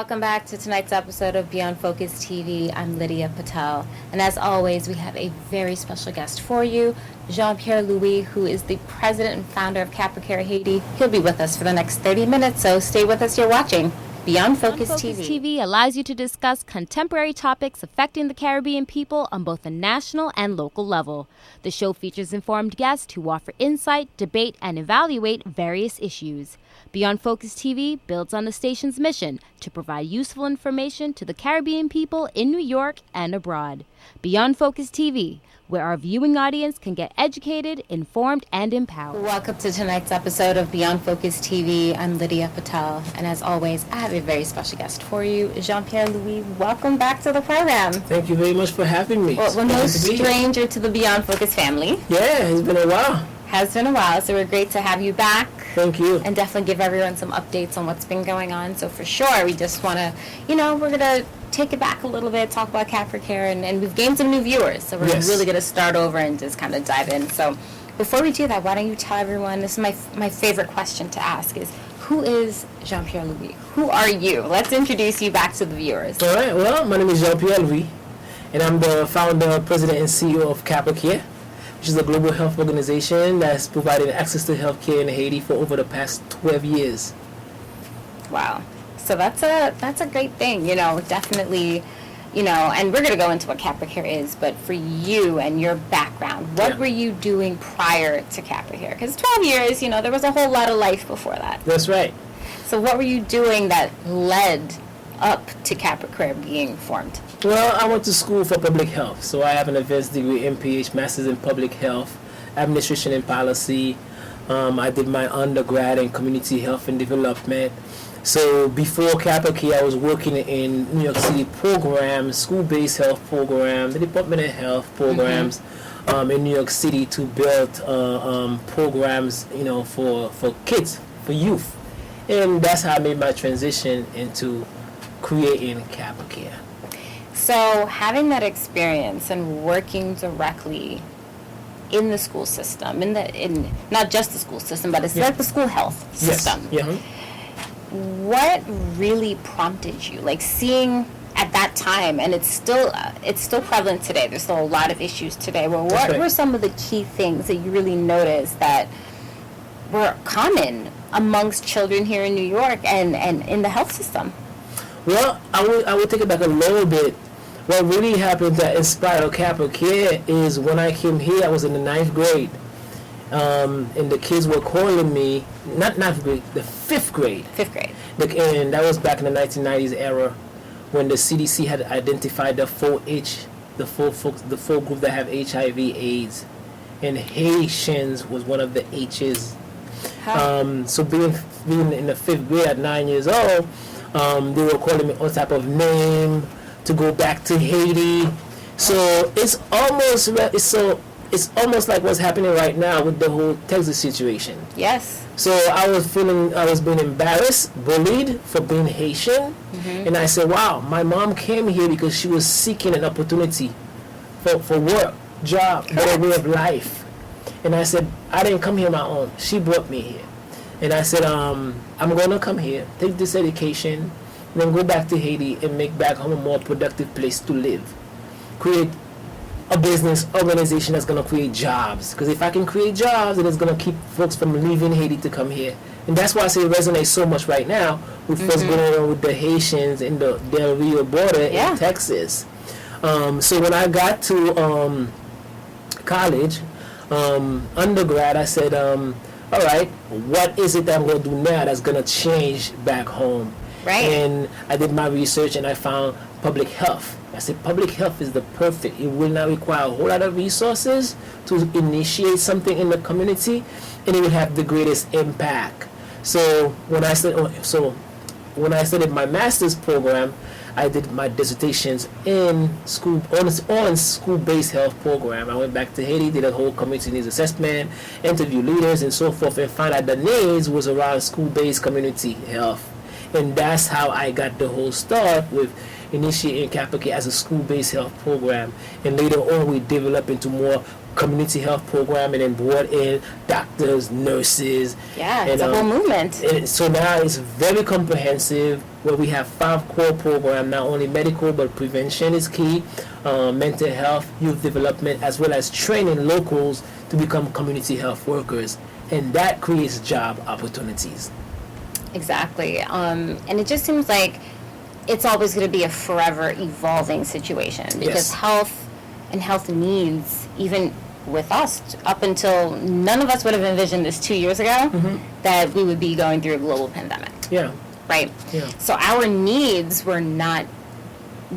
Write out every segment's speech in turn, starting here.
welcome back to tonight's episode of Beyond Focus TV. I'm Lydia Patel, and as always, we have a very special guest for you, Pierre-Louis, who is the president and founder of Capracare Haiti. He'll be with us for the next 30 minutes, so stay with us. You're watching Beyond Focus TV. TV allows you to discuss contemporary topics affecting the Caribbean people on both a national and local level. The show features informed guests who offer insight, debate, and evaluate various issues. Beyond Focus TV builds on the station's mission to provide useful information to the Caribbean people in New York and abroad. Beyond Focus TV, where our viewing audience can get educated, informed, and empowered. Welcome to tonight's episode of Beyond Focus TV. I'm Lydia Patel, and as always, I have a very special guest for you, Pierre-Louis. Welcome back to the program. Thank you very much for having me. Well, we're no stranger to the Beyond Focus family. Yeah, it's been a while. Has been a while, so we're great to have you back. Thank you. And definitely give everyone some updates on what's been going on. So for sure, we just want to, we're going to take it back a little bit, talk about Capracare, and we've gained some new viewers. So we're really going to start over and just kind of dive in. So before we do that, why don't you tell everyone, this is my favorite question to ask, is who is Pierre-Louis? Who are you? Let's introduce you back to the viewers. All right, well, my name is Pierre-Louis, and I'm the founder, president, and CEO of Capracare, which is a global health organization that's provided access to health care in Haiti for over the past 12 years. Wow. So that's a great thing, definitely, and we're going to go into what Capracare is, but for you and your background, what were you doing prior to Capracare? Because 12 years, there was a whole lot of life before that. That's right. So what were you doing that led up to Capracare being formed? Well, I went to school for public health, so I have an advanced degree, MPH, Master's in Public Health, Administration and Policy. I did my undergrad in Community Health and Development. So before Capracare, I was working in New York City programs, school-based health program, the Department of Health programs in New York City to build programs, for kids, for youth. And that's how I made my transition into creating Capracare. So having that experience and working directly in the school system, in not just the school system, but it's like the school health system. Yes. Yeah. What really prompted you, like seeing at that time, and it's still prevalent today. There's still a lot of issues today. Well, what were some of the key things that you really noticed that were common amongst children here in New York and in the health system? Well, I would take it back a little bit. What really happened that inspired Capracare is when I came here, I was in the 9th grade. And the kids were calling me, not 9th grade, the 5th grade. 5th grade. And that was back in the 1990s era when the CDC had identified the full group that have HIV, AIDS. And Haitians was one of the H's. So being in the 5th grade at 9 years old, they were calling me all type of name to go back to Haiti. So it's almost like what's happening right now with the whole Texas situation. Yes. So I was being embarrassed, bullied for being Haitian. And I said, wow, my mom came here because she was seeking an opportunity for work, job, better way of life. And I said, I didn't come here on my own. She brought me here. And I said, I'm going to come here, take this education, then go back to Haiti and make back home a more productive place to live. Create a business organization that's going to create jobs. Because if I can create jobs, then it's going to keep folks from leaving Haiti to come here. And that's why I say it resonates so much right now with what's going on with the Haitians in the Del Rio border in Texas. So when I got to college, undergrad, I said, all right, what is it that I'm going to do now that's going to change back home? Right. And I did my research and I found public health. I said public health is the perfect. It will not require a whole lot of resources to initiate something in the community, and it will have the greatest impact. So when I studied my master's program, I did my dissertations in school on school-based health program. I went back to Haiti, did a whole community needs assessment, interviewed leaders and so forth, and found out the needs was around school-based community health. And that's how I got the whole start with initiating Capracare as a school-based health program. And later on, we developed into more community health program and then brought in doctors, nurses. Yeah, it's a whole movement. And so now it's very comprehensive, where we have 5 core programs, not only medical but prevention is key, mental health, youth development, as well as training locals to become community health workers, and that creates job opportunities. Exactly. And it just seems like it's always going to be a forever evolving situation, because health and health needs, even with us, up until none of us would have envisioned this 2 years ago, that we would be going through a global pandemic. Yeah. Right? Yeah. So our needs were not,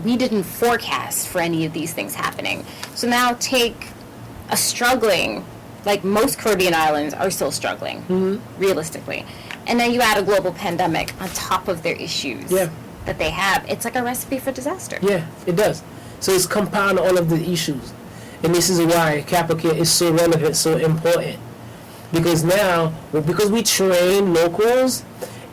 we didn't forecast for any of these things happening. So now take a struggling, like most Caribbean islands are still struggling, realistically. And then you add a global pandemic on top of their issues that they have. It's like a recipe for disaster. Yeah, it does. So it's compound all of the issues. And this is why Capracare is so relevant, so important. Because now, because we train locals,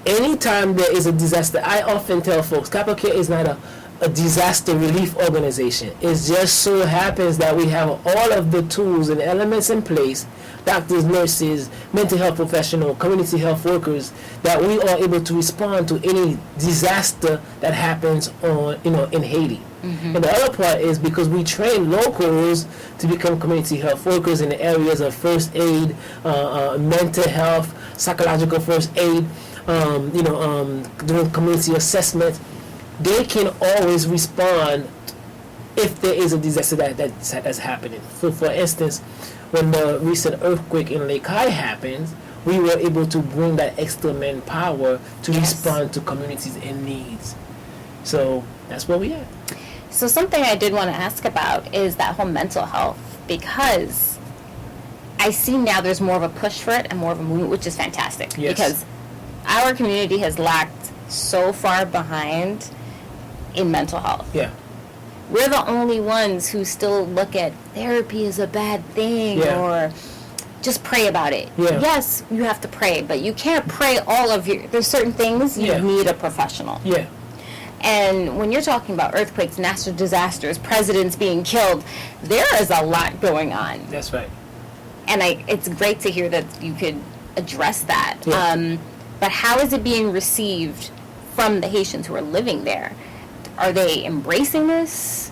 anytime there is a disaster, I often tell folks, Capracare is not a disaster relief organization. It just so happens that we have all of the tools and elements in place, doctors, nurses, mental health professionals, community health workers, that we are able to respond to any disaster that happens in Haiti. And the other part is because we train locals to become community health workers in the areas of first aid, mental health, psychological first aid, doing community assessment. They can always respond if there is a disaster that's happening. So, for instance, when the recent earthquake in Lake Hai happens, we were able to bring that extra manpower to respond to communities in needs. So that's where we are. So something I did want to ask about is that whole mental health, because I see now there's more of a push for it and more of a movement, which is fantastic. Yes. Because our community has lagged so far behind in mental health. Yeah. We're the only ones who still look at therapy as a bad thing, or just pray about it. Yeah. Yes, you have to pray, but you can't pray all of your, there's certain things you need a professional. Yeah. And when you're talking about earthquakes, natural disasters, presidents being killed, there is a lot going on. That's right. And it's great to hear that you could address that. Yeah. But how is it being received from the Haitians who are living there? Are they embracing this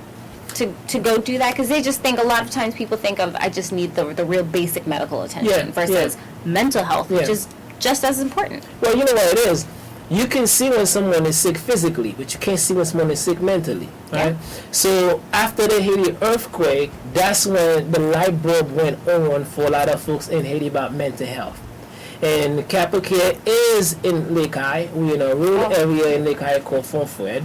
to go do that? Because they just think, a lot of times people think of, I just need the real basic medical attention versus mental health, which is just as important. Well, you know what it is? You can see when someone is sick physically, but you can't see when someone is sick mentally, right? So after the Haiti earthquake, that's when the light bulb went on for a lot of folks in Haiti about mental health. And Capracare is in Lake Hai. We're in a rural area in Lake Hai called Fonfred.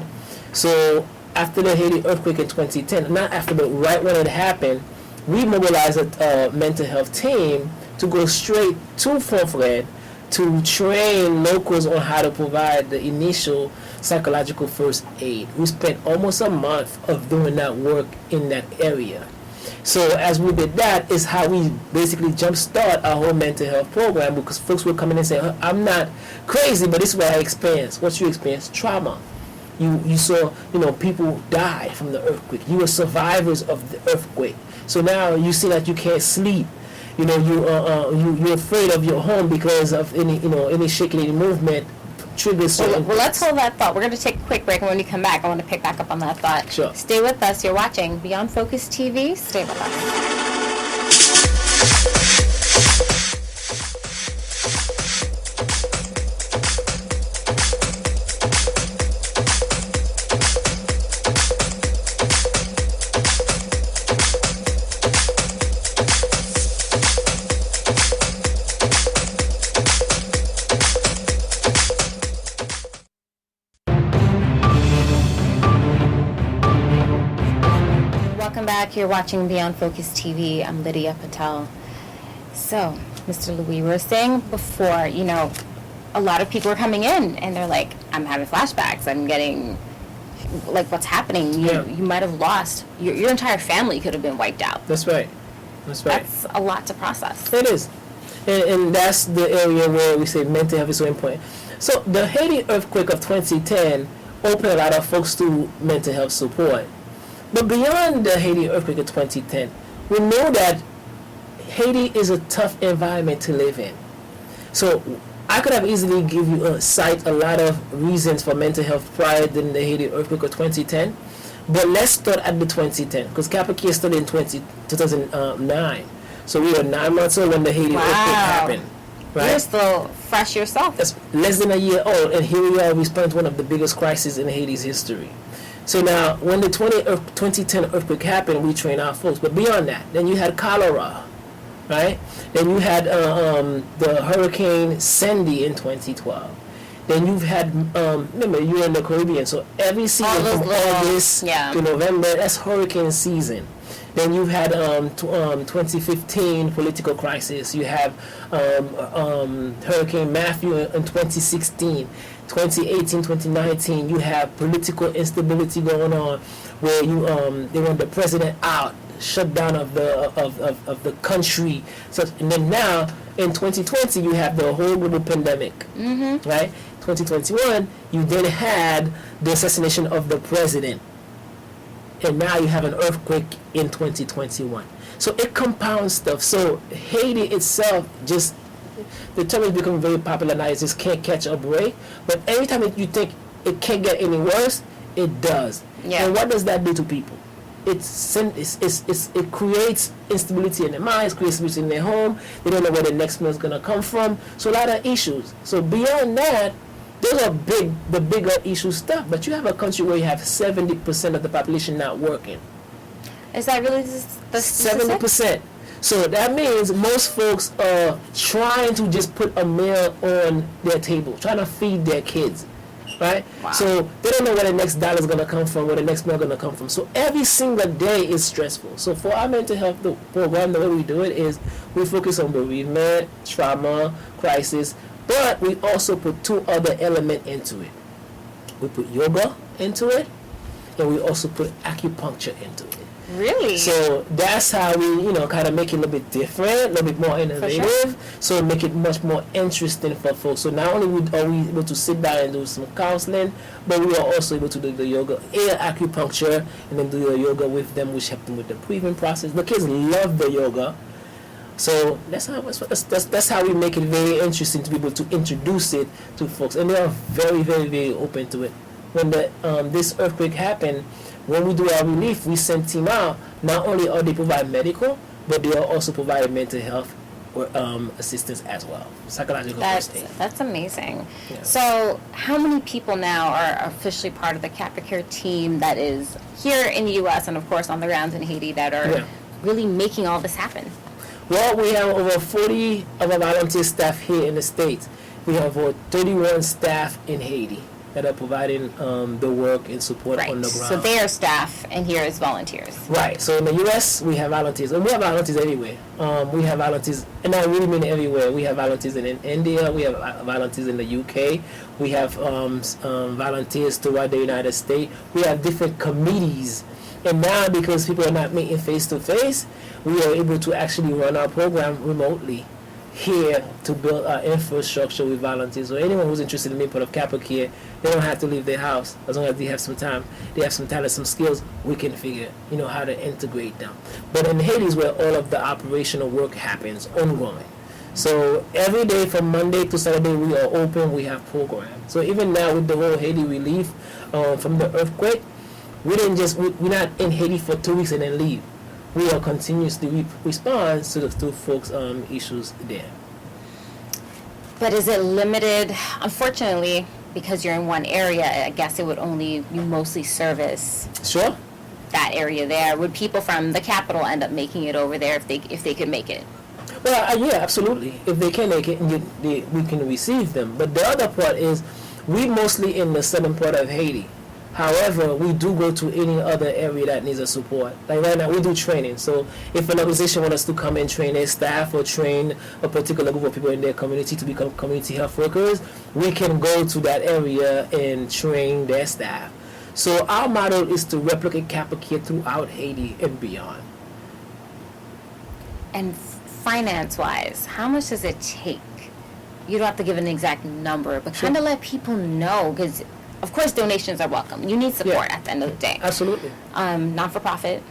So after the Haiti earthquake in 2010, not after, but right when it happened, we mobilized a mental health team to go straight to Fonfred to train locals on how to provide the initial psychological first aid. We spent almost a month of doing that work in that area. So as we did that is how we basically jumpstart our whole mental health program, because folks will come in and say, I'm not crazy, but this is what I experienced. What you experienced? Trauma. You saw, people die from the earthquake. You were survivors of the earthquake. So now you see that you can't sleep. You're afraid of your home because of any shaking, any movement triggers certain. Well, let's hold that thought. We're going to take a quick break, and when we come back, I want to pick back up on that thought. Sure. Stay with us. You're watching Beyond Focus TV. Stay with us. You're watching Beyond Focus TV. I'm Lydia Patel. So, Mr. Louis, we were saying before, a lot of people are coming in and they're like, I'm having flashbacks. I'm getting, like, what's happening? You might have lost. Your entire family could have been wiped out. That's right. That's a lot to process. It is. And that's the area where we say mental health is so important. So, the Haiti earthquake of 2010 opened a lot of folks to mental health support. But beyond the Haiti earthquake of 2010, we know that Haiti is a tough environment to live in. So I could have easily give you cite a lot of reasons for mental health prior than the Haiti earthquake of 2010. But let's start at the 2010, because Capracare started in 2009. So we were 9 months old when the Haiti earthquake happened. Right? You're still fresh yourself. That's less than a year old, and here we are, we spent one of the biggest crises in Haiti's history. So now, when the 2010 earthquake happened, we trained our folks. But beyond that, then you had cholera, right? Then you had the Hurricane Sandy in 2012. Then you've had, remember, you're in the Caribbean, so every season from August to November, that's hurricane season. Then you've had 2015 political crisis. You have Hurricane Matthew in 2016. 2018, 2019, you have political instability going on, where they want the president out, shutdown of the country. So, and then now in 2020, you have the whole global pandemic, right? 2021, you then had the assassination of the president, and now you have an earthquake in 2021. So it compounds stuff. So Haiti itself, just the term is becoming very popular now. It just can't catch a break. But every time you think it can't get any worse, it does. Yeah. And what does that do to people? It creates instability in their minds, creates instability in their home. They don't know where the next meal is going to come from. So a lot of issues. So beyond that, those are the bigger issue stuff. But you have a country where you have 70% of the population not working. Is that really the 70%? So that means most folks are trying to just put a meal on their table, trying to feed their kids, right? Wow. So they don't know where the next dollar is going to come from, where the next meal is going to come from. So every single day is stressful. So for our mental health program, the way we do it is we focus on bereavement, trauma, crisis, but we also put two other elements into it. We put yoga into it, and we also put acupuncture into it. Really? So that's how we, kind of make it a little bit different, a little bit more innovative, sure. so make it much more interesting for folks. So not only are we able to sit down and do some counseling, but we are also able to do the yoga and acupuncture, and then do the yoga with them, which help them with the breathing process. The kids love the yoga. So that's how we make it very interesting to be able to introduce it to folks, and they are very, very, very open to it. When this earthquake happened, when we do our relief, we send team out. Not only are they provide medical, but they are also providing mental health assistance as well, psychological first aid. That's amazing. Yeah. So how many people now are officially part of the Capracare team that is here in the U.S. and, of course, on the grounds in Haiti that are really making all this happen? Well, we have over 40 of our volunteer staff here in the States. We have over 31 staff in Haiti that are providing the work and support on the ground. So they are staff, and here is volunteers. Right. So in the U.S., we have volunteers. And we have volunteers everywhere. We have volunteers, and I really mean everywhere. We have volunteers in India. We have volunteers in the U.K. We have volunteers throughout the United States. We have different committees. And now, because people are not meeting face-to-face, we are able to actually run our program remotely here to build our infrastructure with volunteers. So anyone who's interested in being part of Capracare, they don't have to leave their house. As long as they have some time, they have some talent, some skills, we can figure, how to integrate them. But in Haiti is where all of the operational work happens, ongoing. So every day from Monday to Saturday, we are open, we have programs. So even now with the whole Haiti relief from the earthquake, we're not in Haiti for 2 weeks and then leave. We are continuously respond to folks' issues there. But is it limited? Unfortunately, because you're in one area, I guess you mostly service that area there. Would people from the capital end up making it over there if they could make it? Well, yeah, absolutely. If they can make it, we can receive them. But the other part is, we mostly in the southern part of Haiti. However, we do go to any other area that needs a support. Like right now, we do training. So if an organization wants us to come and train their staff or train a particular group of people in their community to become community health workers, we can go to that area and train their staff. So our model is to replicate Capracare throughout Haiti and beyond. And finance-wise, how much does it take? You don't have to give an exact number, but kind of let people know, because of course, donations are welcome. You need support at the end of the day. Absolutely. Not-for-profit.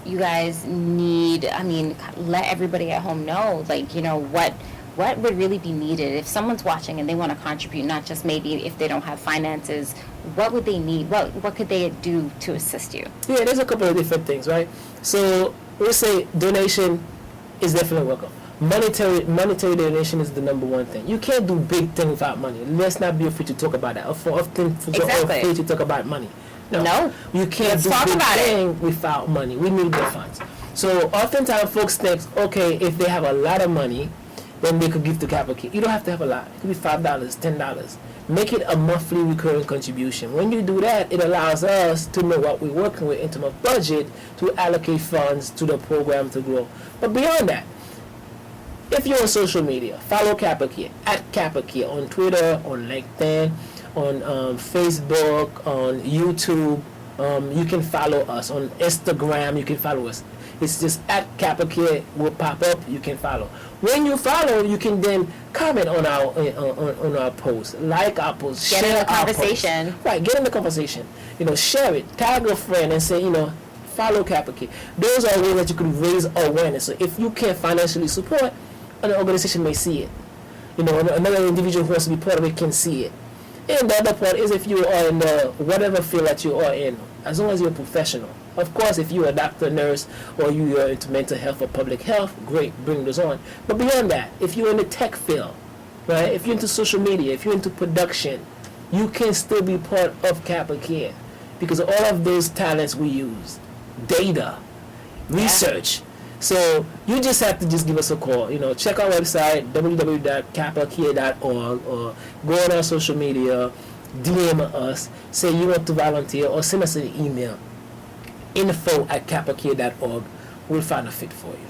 you guys need, I mean, let everybody at home know, like, you know, what would really be needed if someone's watching and they want to contribute, not just maybe if they don't have finances, what would they need? What could they do to assist you? Yeah, there's a couple of different things, right? So we'll say donation is definitely welcome. Monetary donation is the number one thing. You can't do big things without money. Let's not be afraid to talk about that. Often afraid to talk about money. No. You can't do big things without money. We need the funds. So oftentimes folks think, okay, if they have a lot of money, then they could give to Capracare. You don't have to have a lot. It could be $5, $10. Make it a monthly recurring contribution. When you do that, it allows us to know what we're working with in terms of budget to allocate funds to the program to grow. But beyond that, if you're on social media, follow Capracare, at Capracare, on Twitter, on LinkedIn, on Facebook, on YouTube. You can follow us. On Instagram, you can follow us. It's just at Capracare will pop up. You can follow. When you follow, you can then comment on our posts, like our posts, get share in the conversation. Right, get in the conversation. You know, share it, tag a friend, and say, you know, follow Capracare. Those are ways that you can raise awareness. So if you can't financially support, an organization may see it. You know, another individual who wants to be part of it can see it. And the other part is if you are in the whatever field that you are in, as long as you're a professional. Of course, if you're a doctor, nurse, or you are into mental health or public health, great, bring those on. But beyond that, if you're in the tech field, right, if you're into social media, if you're into production, you can still be part of Capracare because all of those talents we use, data, research. So you just have to just give us a call. You know, check our website, www.capracare.org, or go on our social media, DM us, say you want to volunteer, or send us an email. info@capracare.org. We'll find a fit for you.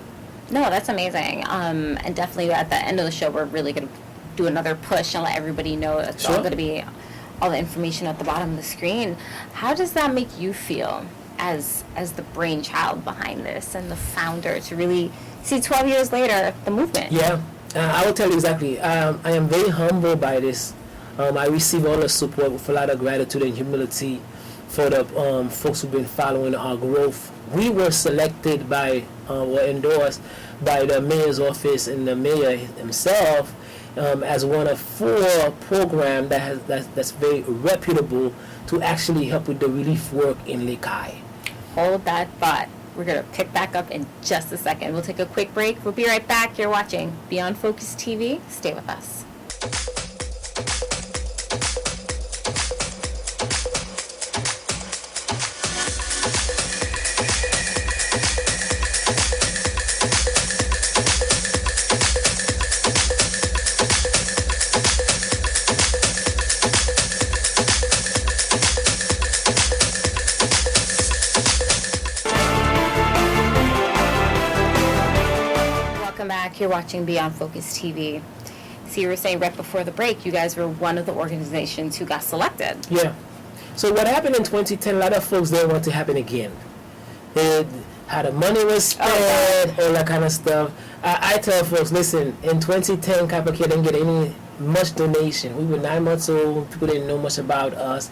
No, that's amazing. And definitely at the end of the show, we're really going to do another push and let everybody know it's all going to be all the information at the bottom of the screen. How does that make you feel as the brainchild behind this and the founder to really see 12 years later the movement? Yeah, I will tell you exactly. I am very humbled by this. I receive all the support with a lot of gratitude and humility for the folks who've been following our growth. We were selected by, or endorsed by the mayor's office and the mayor himself as one of 4 programs that's very reputable to actually help with the relief work in Lake High. Hold that thought. We're going to pick back up in just a second. We'll take a quick break. We'll be right back. You're watching Beyond Focus TV. Stay with us. You're watching Beyond Focus TV. So you were saying right before the break, you guys were one of the organizations who got selected. Yeah. So what happened in 2010, a lot of folks didn't want to happen again. How the money was spent, all that kind of stuff. I tell folks, listen, in 2010, Capracare didn't get much donation. We were 9 months old. People didn't know much about us.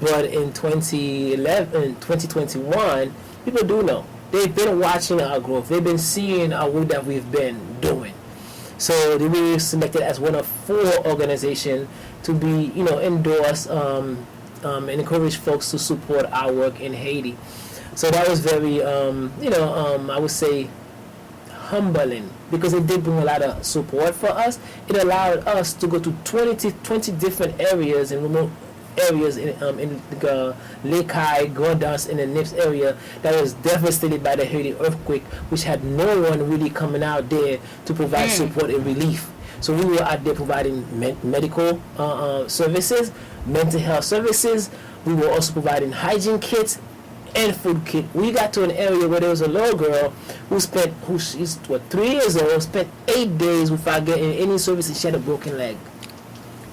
But in 2021, people do know. They've been watching our growth. They've been seeing our work that we've been doing. So they were selected as one of 4 organizations to be, endorsed and encourage folks to support our work in Haiti. So that was very, I would say, humbling because it did bring a lot of support for us. It allowed us to go to 20 different areas and remote areas in Lake High, Gondas, in the NIPS area that was devastated by the Haiti earthquake, which had no one really coming out there to provide support and relief. So we were out there providing medical services, mental health services. We were also providing hygiene kits and food kit. We got to an area where there was a little girl she's 3 years old, spent 8 days without getting any services. She had a broken leg.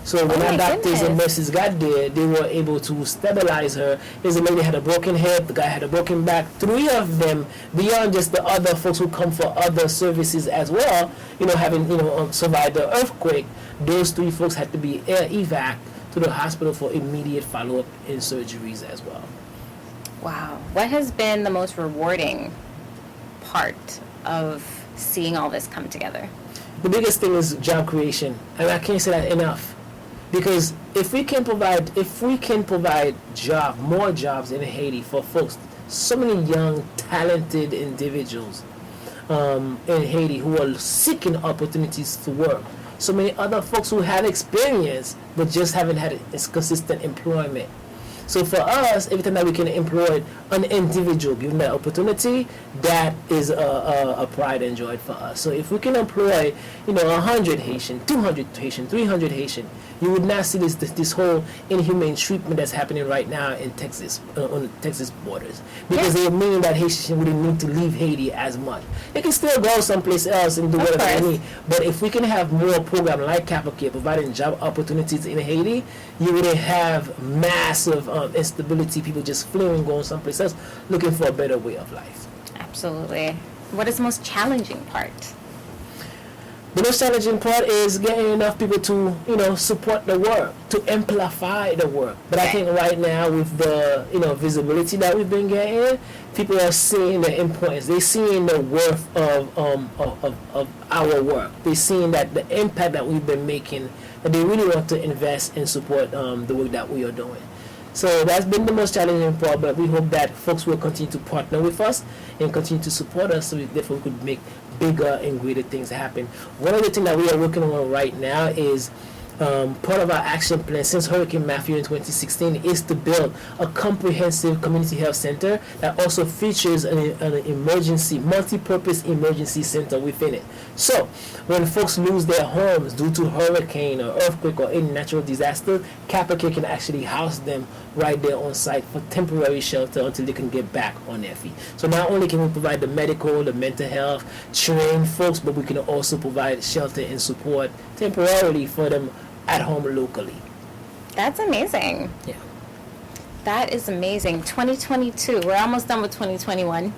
So when our doctors and nurses got there, they were able to stabilize her. There's a lady had a broken hip, the guy had a broken back. 3 of them, beyond just the other folks who come for other services as well, having survived the earthquake, those 3 folks had to be air evac to the hospital for immediate follow-up and surgeries as well. Wow. What has been the most rewarding part of seeing all this come together? The biggest thing is job creation, and I can't say that enough, because if we can provide more jobs in Haiti for folks, so many young talented individuals in Haiti who are seeking opportunities to work, so many other folks who have experience but just haven't had consistent employment. So for us, every time that we can employ an individual, given that opportunity, that is a pride and joy for us. So if we can employ, 100 Haitian, 200 Haitian, 300 Haitian, you would not see this whole inhumane treatment that's happening right now in Texas, on the Texas borders. Because they mean that Haitians wouldn't need to leave Haiti as much. They can still go someplace else and do whatever they need. But if we can have more programs like Capracare providing job opportunities in Haiti, you wouldn't have massive instability, people just fleeing, going someplace else, looking for a better way of life. Absolutely. What is the most challenging part? The most challenging part is getting enough people to, support the work, to amplify the work. But I think right now with the, visibility that we've been getting, people are seeing the importance. They're seeing the worth of our work. They're seeing that the impact that we've been making, and they really want to invest and support the work that we are doing. So that's been the most challenging part, but we hope that folks will continue to partner with us and continue to support us so therefore we could make bigger and greater things happen. One of the things that we are working on right now is part of our action plan since Hurricane Matthew in 2016 is to build a comprehensive community health center that also features an emergency, multi-purpose emergency center within it. So when folks lose their homes due to hurricane or earthquake or any natural disaster, Capracare can actually house them right there on site for temporary shelter until they can get back on their feet. So not only can we provide the medical, the mental health, train folks, but we can also provide shelter and support temporarily for them at home locally. That's amazing. Yeah. That is amazing. 2022. We're almost done with 2021.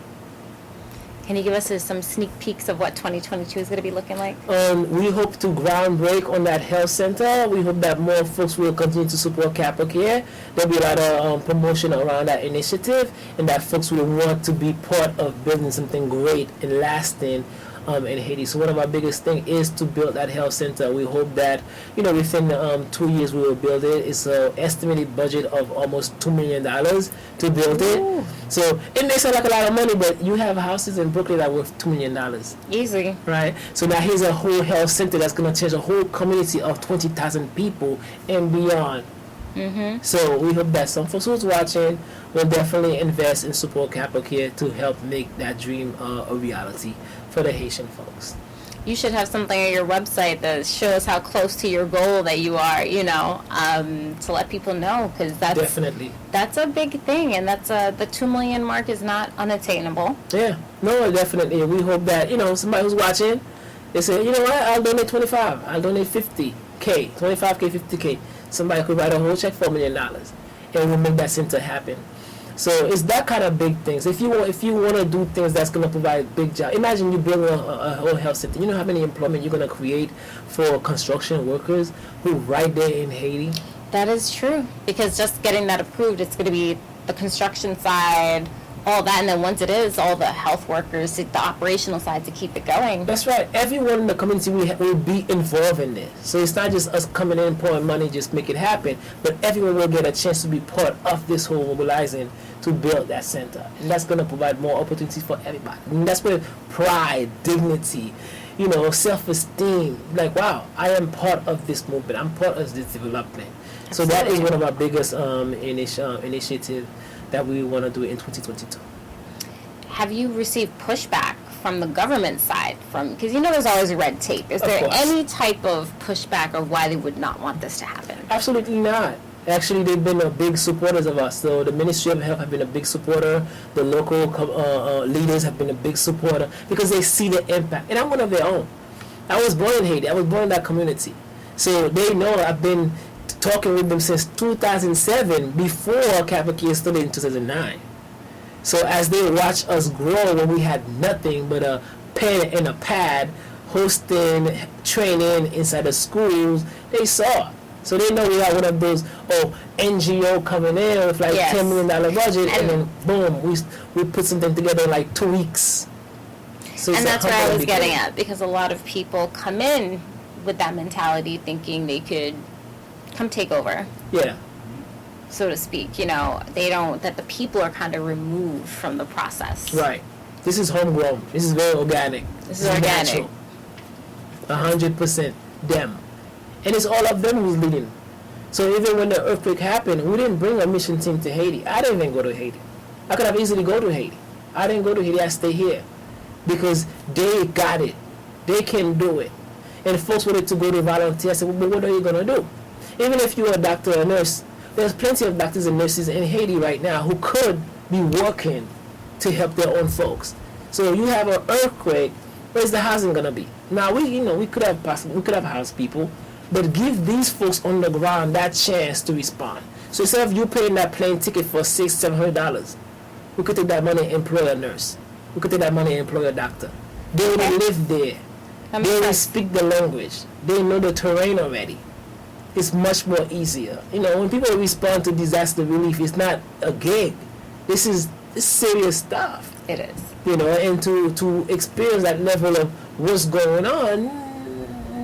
Can you give us some sneak peeks of what 2022 is going to be looking like? We hope to ground break on that health center. We hope that more folks will continue to support Capracare. There'll be a lot of promotion around that initiative, and that folks will want to be part of building something great and lasting in Haiti. So one of our biggest things is to build that health center. We hope that, within 2 years we will build it. It's an estimated budget of almost $2 million to build it. So it may sound like a lot of money, but you have houses in Brooklyn that are worth $2 million. Easy. Right? So now here's a whole health center that's going to change a whole community of 20,000 people and beyond. Mm-hmm. So we hope that some folks who's watching will definitely invest and support Capracare to help make that dream a reality for the Haitian folks. You should have something on your website that shows how close to your goal that you are, to let people know, because that's a big thing, and that's the 2 million mark is not unattainable. Yeah, no, definitely. We hope that somebody who's watching, they say, you know what, I'll donate 25, I'll donate 50K, 25K, 50K. Somebody could write a whole check for $1 million, and we'll make that center happen. So it's that kind of big things. If you want to do things that's going to provide big jobs, imagine you build a whole health center. You know how many employment you're going to create for construction workers who right there in Haiti? That is true, because just getting that approved, it's going to be the construction side, all that, and then once it is, all the health workers, the operational side to keep it going. That's right. Everyone in the community will be involved in this. So it's not just us coming in, pouring money, just make it happen, but everyone will get a chance to be part of this whole mobilizing to build that center. And that's going to provide more opportunities for everybody. And that's where pride, dignity, self-esteem, like, wow, I am part of this movement. I'm part of this development. Absolutely. So that is one of our biggest initiatives that we want to do in 2022. Have you received pushback from the government side? Because there's always red tape. Is there any type of pushback or why they would not want this to happen? Absolutely not. Actually, they've been big supporters of us. So the Ministry of Health have been a big supporter. The local leaders have been a big supporter because they see the impact. And I'm one of their own. I was born in Haiti. I was born in that community. So they know I've been talking with them since 2007, before Capracare started in 2009. So as they watch us grow when we had nothing but a pen and a pad, hosting, training inside the schools, they saw. So they know we are one of those NGO coming in with $10 million budget, and then boom, we put something together in 2 weeks. So and it's that's where I was getting beginning. at, because a lot of people come in with that mentality thinking they could come take over, Yeah. so to speak. You know, they don't, that the people are kind of removed from the process. Right. This is homegrown. This is very organic. This is organic. natural. 100% them. And it's all of them who's leading. So even when the earthquake happened, we didn't bring a mission team to Haiti. I didn't even go to Haiti. I could have easily go to Haiti. I didn't go to Haiti. I stay here because they got it. They can do it. And folks wanted to go to volunteer. I said, well, but what are you going to do? Even if you're a doctor or a nurse, there's plenty of doctors and nurses in Haiti right now who could be working to help their own folks. So you have an earthquake, where's the housing going to be? Now, we could have housed people, but give these folks on the ground that chance to respond. So instead of you paying that plane ticket for $600-$700, we could take that money and employ a nurse. We could take that money and employ a doctor. They already live there. They already speak the language. They know the terrain already. It's much more easier. You know, when people respond to disaster relief, it's not a gig. This is serious stuff. It is. You know, and to experience that level of what's going on,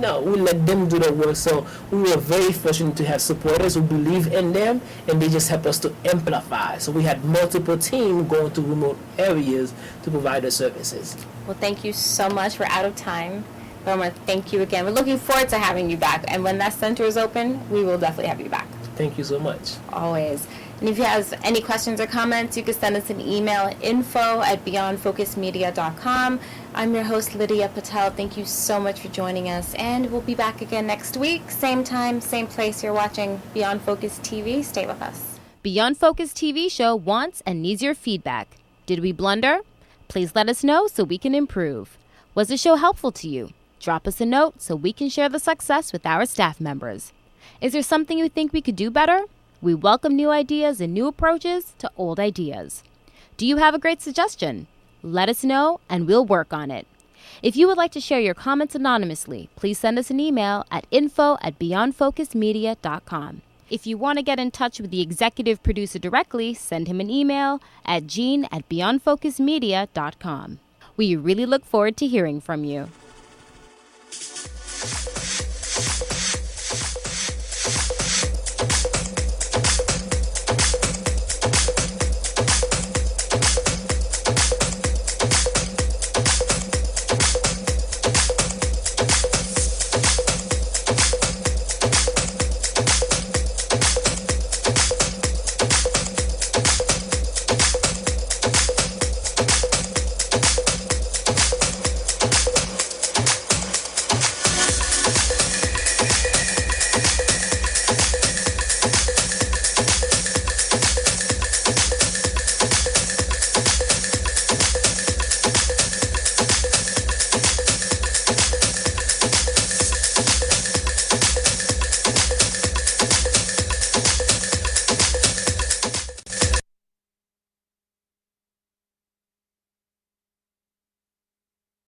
no, we let them do the work. So we were very fortunate to have supporters who believe in them, and they just help us to amplify. So we had multiple teams going to remote areas to provide the services. Well, thank you so much. We're out of time, but I want to thank you again. We're looking forward to having you back, and when that center is open, we will definitely have you back. Thank you so much. Always. And if you have any questions or comments, you can send us an email at info@beyondfocusmedia.com. I'm your host, Lydia Patel. Thank you so much for joining us, and we'll be back again next week. Same time, same place. You're watching Beyond Focus TV. Stay with us. Beyond Focus TV show wants and needs your feedback. Did we blunder? Please let us know so we can improve. Was the show helpful to you? Drop us a note so we can share the success with our staff members. Is there something you think we could do better? We welcome new ideas and new approaches to old ideas. Do you have a great suggestion? Let us know and we'll work on it. If you would like to share your comments anonymously, please send us an email at info@beyondfocusmedia.com. If you want to get in touch with the executive producer directly, send him an email at gene@beyondfocusmedia.com. We really look forward to hearing from you.